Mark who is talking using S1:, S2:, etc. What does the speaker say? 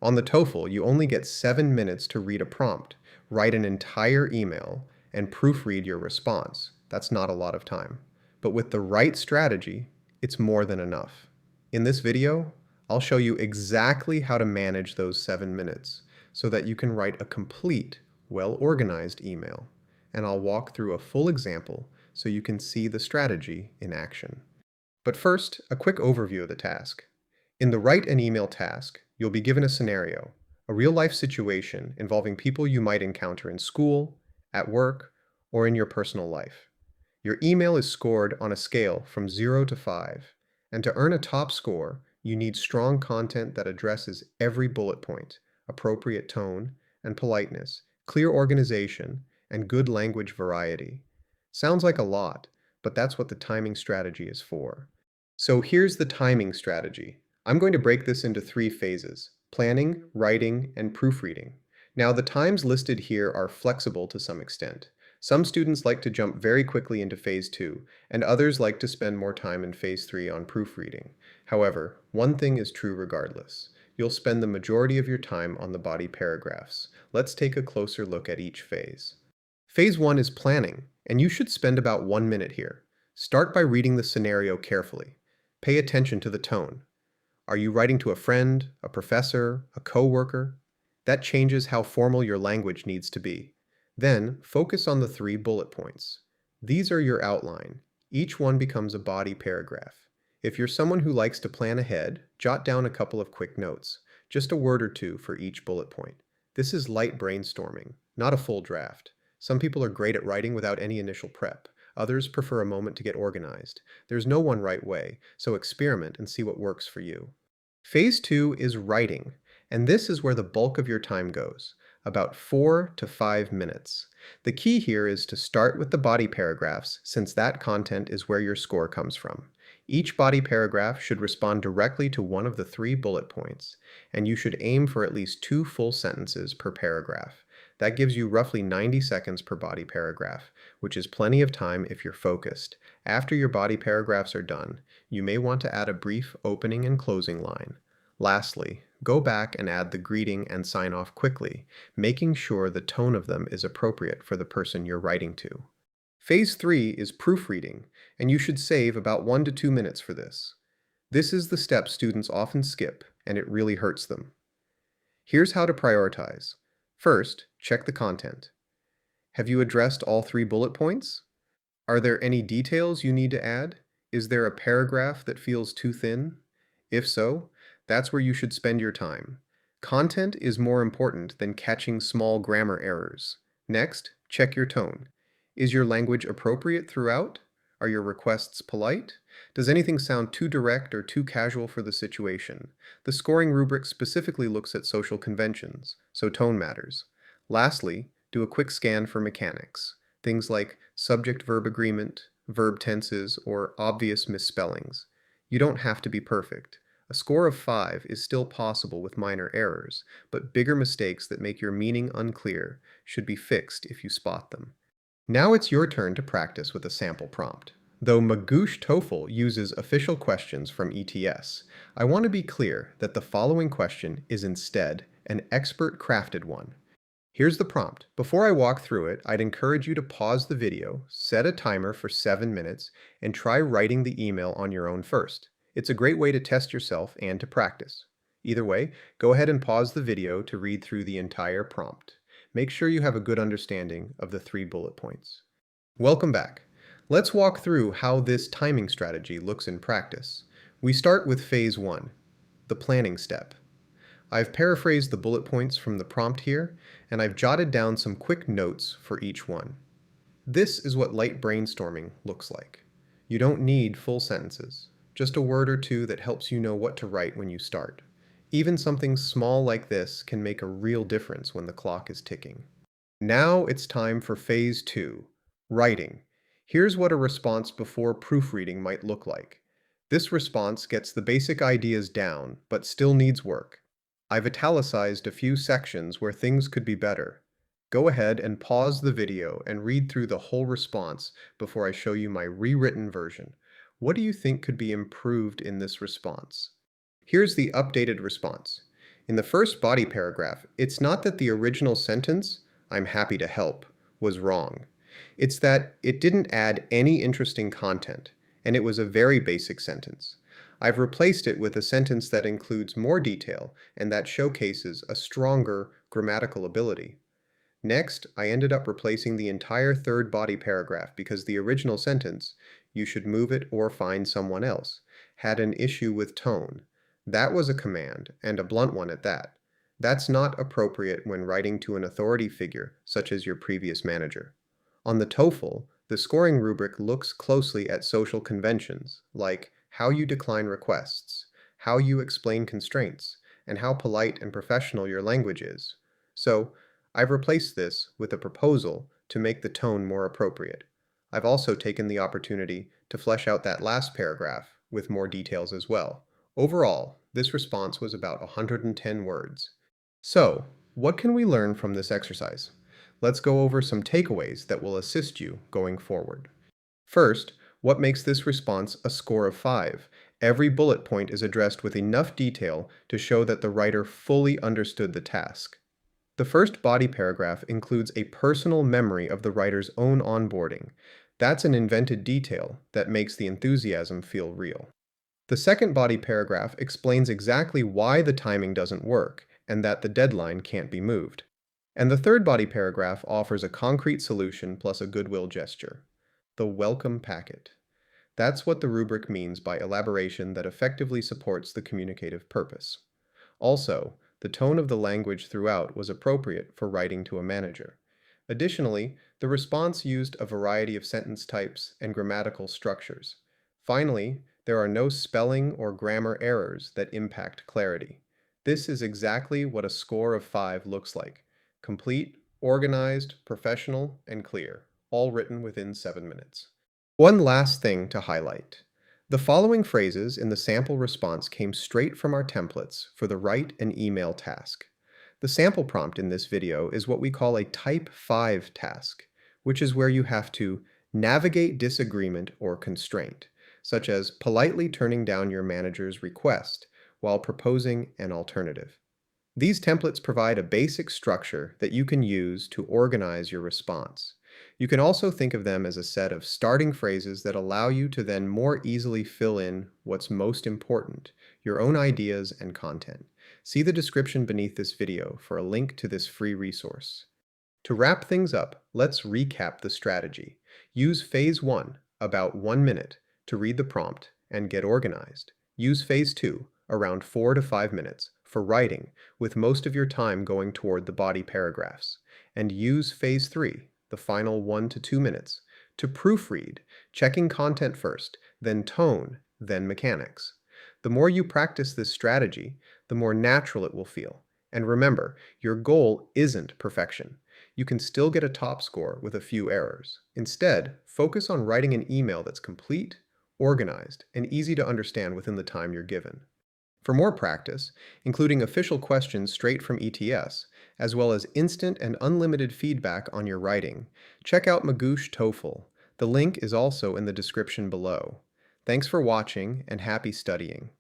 S1: On the TOEFL, you only get 7 minutes to read a prompt, write an entire email, and proofread your response. That's not a lot of time. But with the right strategy, it's more than enough. In this video, I'll show you exactly how to manage those 7 minutes so that you can write a complete, well-organized email. And I'll walk through a full example so you can see the strategy in action. But first, a quick overview of the task. In the Write an Email task, you'll be given a scenario, a real-life situation involving people you might encounter in school, at work, or in your personal life. Your email is scored on a scale from 0 to 5, and to earn a top score, you need strong content that addresses every bullet point, appropriate tone and politeness, clear organization, and good language variety. Sounds like a lot, but that's what the timing strategy is for. So here's the timing strategy. I'm going to break this into 3 phases: planning, writing, and proofreading. Now, the times listed here are flexible to some extent. Some students like to jump very quickly into phase 2, and others like to spend more time in phase 3 on proofreading. However, one thing is true regardless. You'll spend the majority of your time on the body paragraphs. Let's take a closer look at each phase. Phase 1 is planning, and you should spend about 1 minute here. Start by reading the scenario carefully. Pay attention to the tone. Are you writing to a friend, a professor, a coworker? That changes how formal your language needs to be. Then, focus on the 3 bullet points. These are your outline. Each one becomes a body paragraph. If you're someone who likes to plan ahead, jot down a couple of quick notes, just a word or two for each bullet point. This is light brainstorming, not a full draft. Some people are great at writing without any initial prep. Others prefer a moment to get organized. There's no one right way, so experiment and see what works for you. Phase 2 is writing, and this is where the bulk of your time goes, about 4 to 5 minutes. The key here is to start with the body paragraphs, since that content is where your score comes from. Each body paragraph should respond directly to one of the 3 bullet points, and you should aim for at least 2 full sentences per paragraph. That gives you roughly 90 seconds per body paragraph, which is plenty of time if you're focused. After your body paragraphs are done, you may want to add a brief opening and closing line. Lastly, go back and add the greeting and sign off quickly, making sure the tone of them is appropriate for the person you're writing to. Phase 3 is proofreading, and you should save about 1 to 2 minutes for this. This is the step students often skip, and it really hurts them. Here's how to prioritize. First, check the content. Have you addressed all 3 bullet points? Are there any details you need to add? Is there a paragraph that feels too thin? If so, that's where you should spend your time. Content is more important than catching small grammar errors. Next, check your tone. Is your language appropriate throughout? Are your requests polite? Does anything sound too direct or too casual for the situation? The scoring rubric specifically looks at social conventions, so tone matters. Lastly, do a quick scan for mechanics. Things like subject-verb agreement, verb tenses, or obvious misspellings. You don't have to be perfect. A score of 5 is still possible with minor errors, but bigger mistakes that make your meaning unclear should be fixed if you spot them. Now it's your turn to practice with a sample prompt. Though Magoosh TOEFL uses official questions from ETS, I want to be clear that the following question is instead an expert-crafted one. Here's the prompt. Before I walk through it, I'd encourage you to pause the video, set a timer for 7 minutes, and try writing the email on your own first. It's a great way to test yourself and to practice. Either way, go ahead and pause the video to read through the entire prompt. Make sure you have a good understanding of the 3 bullet points. Welcome back. Let's walk through how this timing strategy looks in practice. We start with phase 1, the planning step. I've paraphrased the bullet points from the prompt here, and I've jotted down some quick notes for each one. This is what light brainstorming looks like. You don't need full sentences, just a word or two that helps you know what to write when you start. Even something small like this can make a real difference when the clock is ticking. Now it's time for phase 2, writing. Here's what a response before proofreading might look like. This response gets the basic ideas down, but still needs work. I've italicized a few sections where things could be better. Go ahead and pause the video and read through the whole response before I show you my rewritten version. What do you think could be improved in this response? Here's the updated response. In the first body paragraph, it's not that the original sentence, "I'm happy to help," was wrong. It's that it didn't add any interesting content, and it was a very basic sentence. I've replaced it with a sentence that includes more detail and that showcases a stronger grammatical ability. Next, I ended up replacing the entire third body paragraph because the original sentence, "You should move it or find someone else," had an issue with tone. That was a command, and a blunt one at that. That's not appropriate when writing to an authority figure, such as your previous manager. On the TOEFL, the scoring rubric looks closely at social conventions, like how you decline requests, how you explain constraints, and how polite and professional your language is. So, I've replaced this with a proposal to make the tone more appropriate. I've also taken the opportunity to flesh out that last paragraph with more details as well. Overall, this response was about 110 words. So, what can we learn from this exercise? Let's go over some takeaways that will assist you going forward. First, what makes this response a score of 5? Every bullet point is addressed with enough detail to show that the writer fully understood the task. The first body paragraph includes a personal memory of the writer's own onboarding. That's an invented detail that makes the enthusiasm feel real. The second body paragraph explains exactly why the timing doesn't work and that the deadline can't be moved. And the third body paragraph offers a concrete solution plus a goodwill gesture. The welcome packet. That's what the rubric means by elaboration that effectively supports the communicative purpose. Also, the tone of the language throughout was appropriate for writing to a manager. Additionally, the response used a variety of sentence types and grammatical structures. Finally, there are no spelling or grammar errors that impact clarity. This is exactly what a score of 5 looks like: complete, organized, professional, and clear, all written within 7 minutes. One last thing to highlight. The following phrases in the sample response came straight from our templates for the write and email task. The sample prompt in this video is what we call a Type 5 task, which is where you have to navigate disagreement or constraint, such as politely turning down your manager's request while proposing an alternative. These templates provide a basic structure that you can use to organize your response. You can also think of them as a set of starting phrases that allow you to then more easily fill in what's most important, your own ideas and content. See the description beneath this video for a link to this free resource. To wrap things up, let's recap the strategy. Use Phase 1, about 1 minute, to read the prompt and get organized. Use Phase 2, around 4 to 5 minutes, for writing, with most of your time going toward the body paragraphs. And use Phase 3, the final 1 to 2 minutes, to proofread, checking content first, then tone, then mechanics. The more you practice this strategy, the more natural it will feel. And remember, your goal isn't perfection. You can still get a top score with a few errors. Instead, focus on writing an email that's complete, organized, and easy to understand within the time you're given. For more practice, including official questions straight from ETS, as well as instant and unlimited feedback on your writing, check out Magoosh TOEFL. The link is also in the description below. Thanks for watching and happy studying.